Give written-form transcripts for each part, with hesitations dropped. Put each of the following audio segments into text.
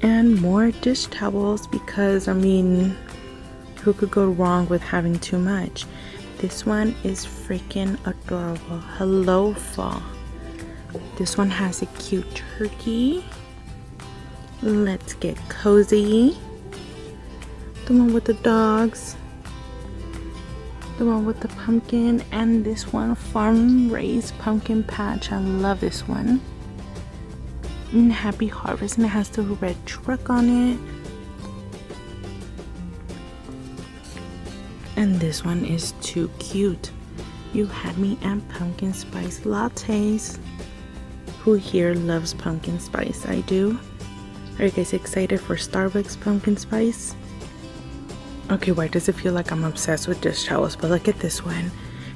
And more dish towels because, I mean, who could go wrong with having too much? This one is freaking adorable. Hello, fall. This one has a cute turkey. Let's get cozy. The one with the dogs. The one with the pumpkin. And this one, farm raised pumpkin patch. I love this one. And Happy Harvest, and it has the red truck on it. And this one is too cute. You had me at pumpkin spice lattes. Who here loves pumpkin spice? I do. Are you guys excited for Starbucks pumpkin spice? Okay, why does it feel like I'm obsessed with dish towels? But look at this one.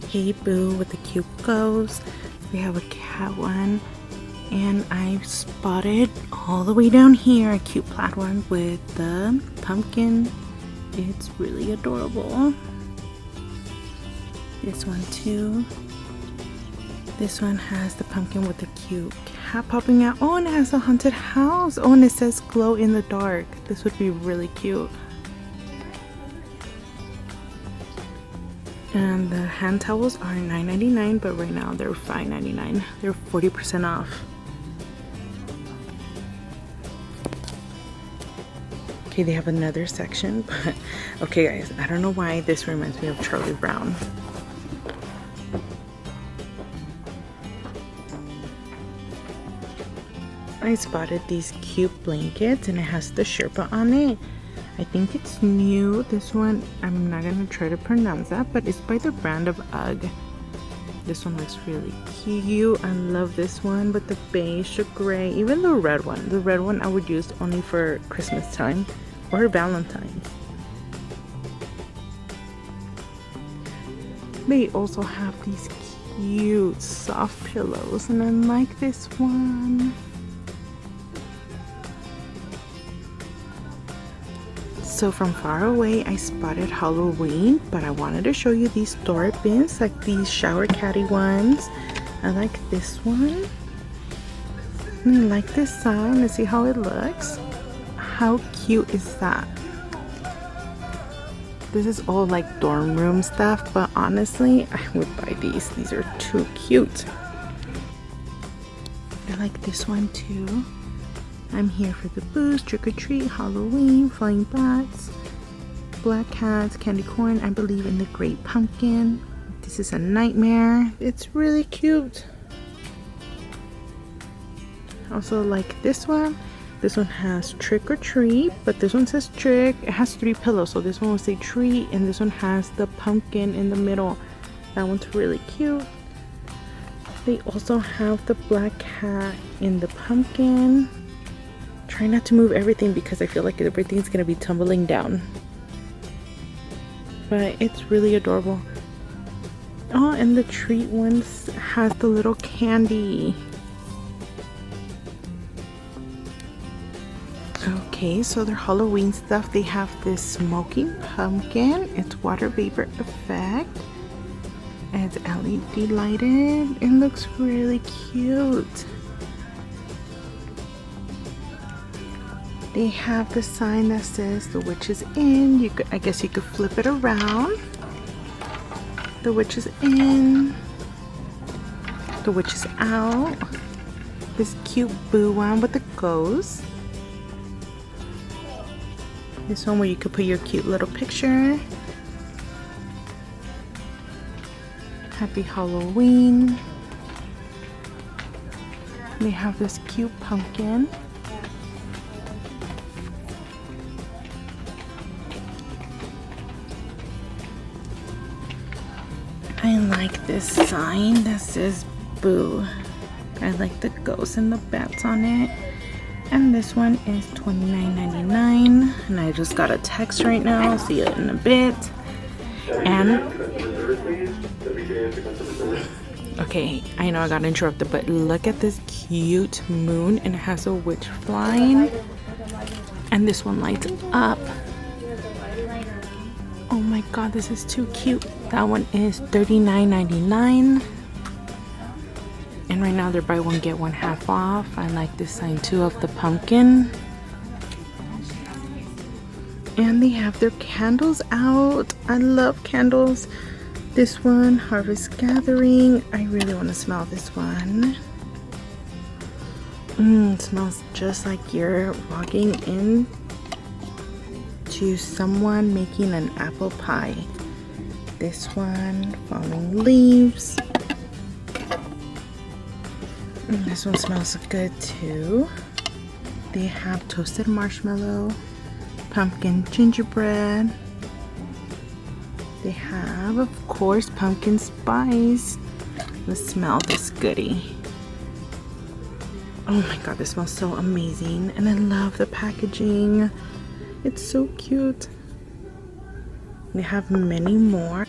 Hey Boo with the cute ghost. We have a cat one. And I spotted all the way down here a cute plaid one with the pumpkin. It's really adorable. This one too. This one has the pumpkin with the cute cat popping out. Oh, and it has a haunted house. Oh, and it says glow in the dark. This would be really cute. And the hand towels are $9.99, but right now they're $5.99. They're 40% off. Okay, they have another section, but okay guys, I don't know why this reminds me of Charlie Brown. I spotted these cute blankets and it has the Sherpa on it. I think it's new. This one, I'm not gonna try to pronounce that, but it's by the brand of UGG. This one looks really cute. I love this one, but the beige, the gray, even the red one. The red one I would use only for Christmas time or Valentine's. They also have these cute soft pillows, and I like this one. So from far away, I spotted Halloween, but I wanted to show you these storage bins, like these shower caddy ones. I like this one. And I like this sign. Let's see how it looks. How cute is that? This is all like dorm room stuff, but honestly, I would buy these. These are too cute. I like this one too. I'm here for the booze, trick or treat, Halloween, flying bats, black cats, candy corn. I believe in the great pumpkin. This is a nightmare. It's really cute. Also like this one. This one has trick or treat, but this one says trick. It has 3 pillows, so this one will say treat, and this one has the pumpkin in the middle. That one's really cute. They also have the black cat in the pumpkin. Try not to move everything because I feel like everything's gonna be tumbling down. But it's really adorable. Oh, and the treat ones has the little candy. Okay, so their Halloween stuff, they have this smoking pumpkin. It's water vapor effect. It's LED lighted. It looks really cute. They have the sign that says the witch is in. I guess you could flip it around. The witch is in. The witch is out. This cute Boo one with the ghost. This one where you could put your cute little picture. Happy Halloween. They have this cute pumpkin. I like this sign that says Boo. I like the ghosts and the bats on it. And this one is $29.99. And I just got a text right now. I'll see it in a bit. And okay, I know I got interrupted, but look at this cute moon, and it has a witch flying. And this one lights up. Oh my god, this is too cute. That one is $39.99. And right now they're buy one get one half off. I like this sign too of the pumpkin. And they have their candles out. I love candles. This one, Harvest Gathering. I really want to smell this one. It smells just like you're walking in to someone making an apple pie. This one, Falling Leaves. This one smells good too. They have Toasted Marshmallow, Pumpkin Gingerbread. They have, of course, Pumpkin Spice. Let's smell this goodie. Oh my god, this smells so amazing. And I love the packaging. It's so cute. They have many more.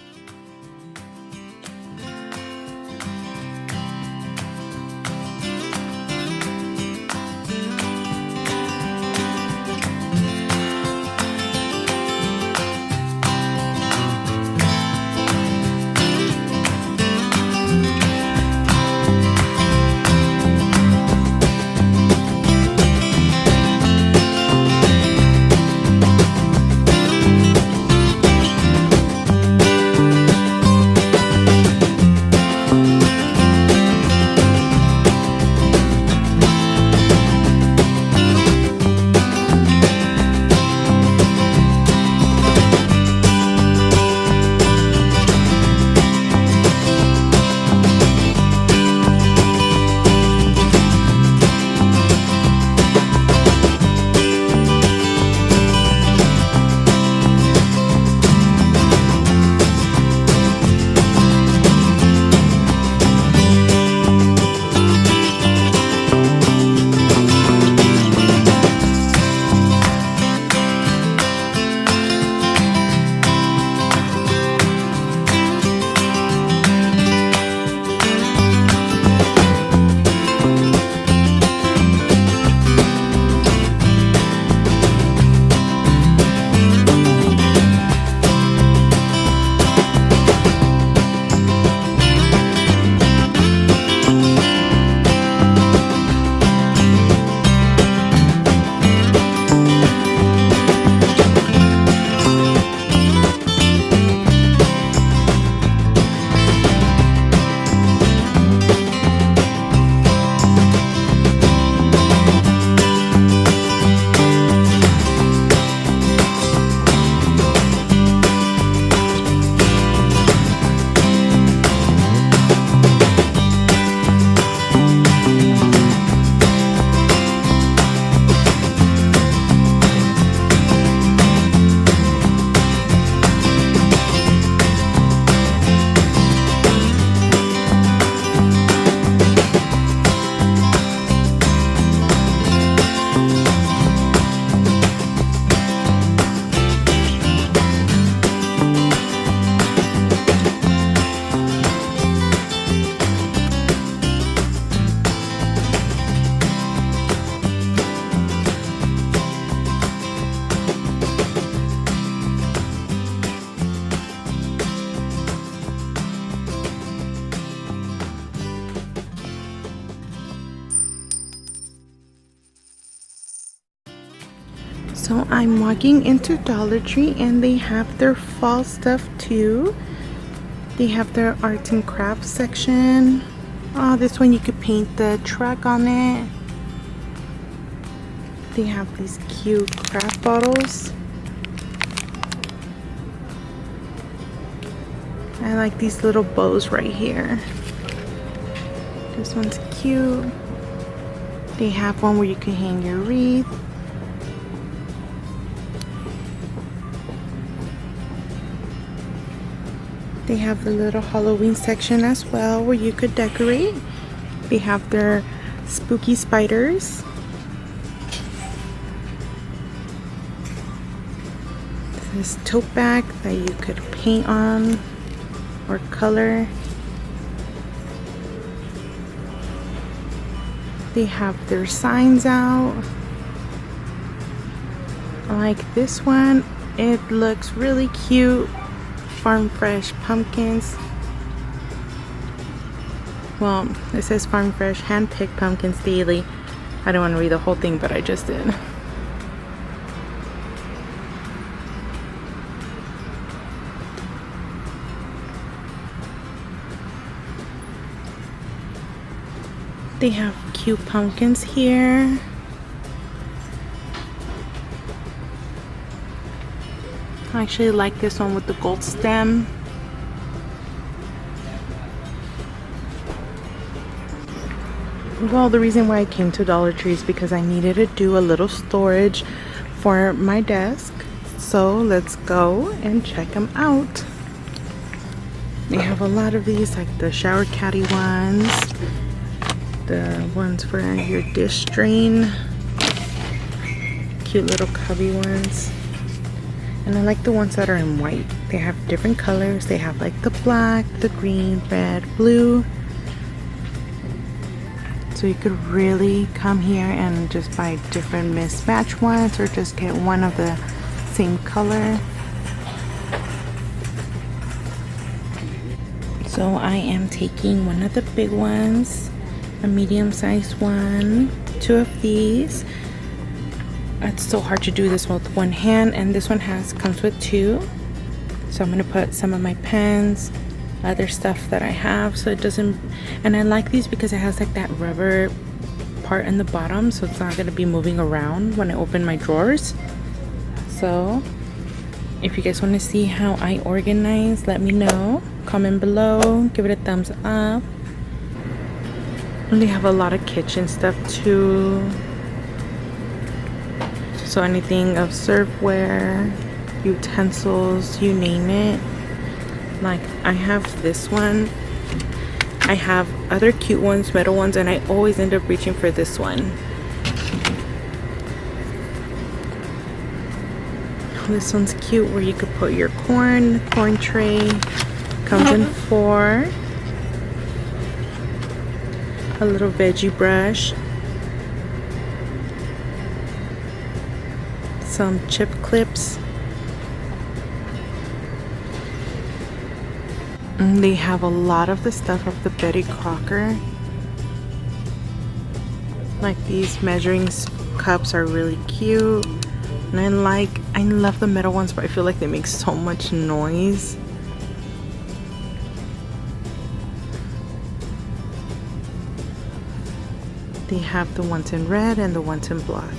So I'm walking into Dollar Tree and they have their fall stuff too. They have their arts and crafts section. Oh, this one you could paint the truck on it. They have these cute craft bottles. I like these little bows right here. This one's cute. They have one where you can hang your wreath. They have the little Halloween section as well where you could decorate. They have their spooky spiders. This tote bag that you could paint on or color. They have their signs out. I like this one. It looks really cute. Farm fresh pumpkins. Well, it says farm fresh hand-picked pumpkins daily. I don't want to read the whole thing, but I just did. They have cute pumpkins here. I actually like this one with the gold stem. Well, the reason why I came to Dollar Tree is because I needed to do a little storage for my desk. So let's go and check them out. They have a lot of these, like the shower caddy ones, the ones for your dish drain, cute little cubby ones. And I like the ones that are in white. They have different colors. They have like the black, the green, red, blue. So you could really come here and just buy different mismatched ones, or just get one of the same color. So I am taking one of the big ones, a medium-sized one, 2 of these. It's so hard to do this one with one hand, and this one comes with 2. So I'm gonna put some of my pens, other stuff that I have, so it doesn't. And I like these because it has like that rubber part in the bottom, so it's not gonna be moving around when I open my drawers. So if you guys want to see how I organize, let me know. Comment below, give it a thumbs up. And they have a lot of kitchen stuff too. So anything of serveware, utensils, you name it. Like I have this one. I have other cute ones, metal ones, and I always end up reaching for this one. This one's cute, where you could put your corn tray. Comes in 4. A little veggie brush. Some chip clips. And they have a lot of the stuff of the Betty Crocker. Like these measuring cups are really cute. And I love the metal ones, but I feel like they make so much noise. They have the ones in red and the ones in black.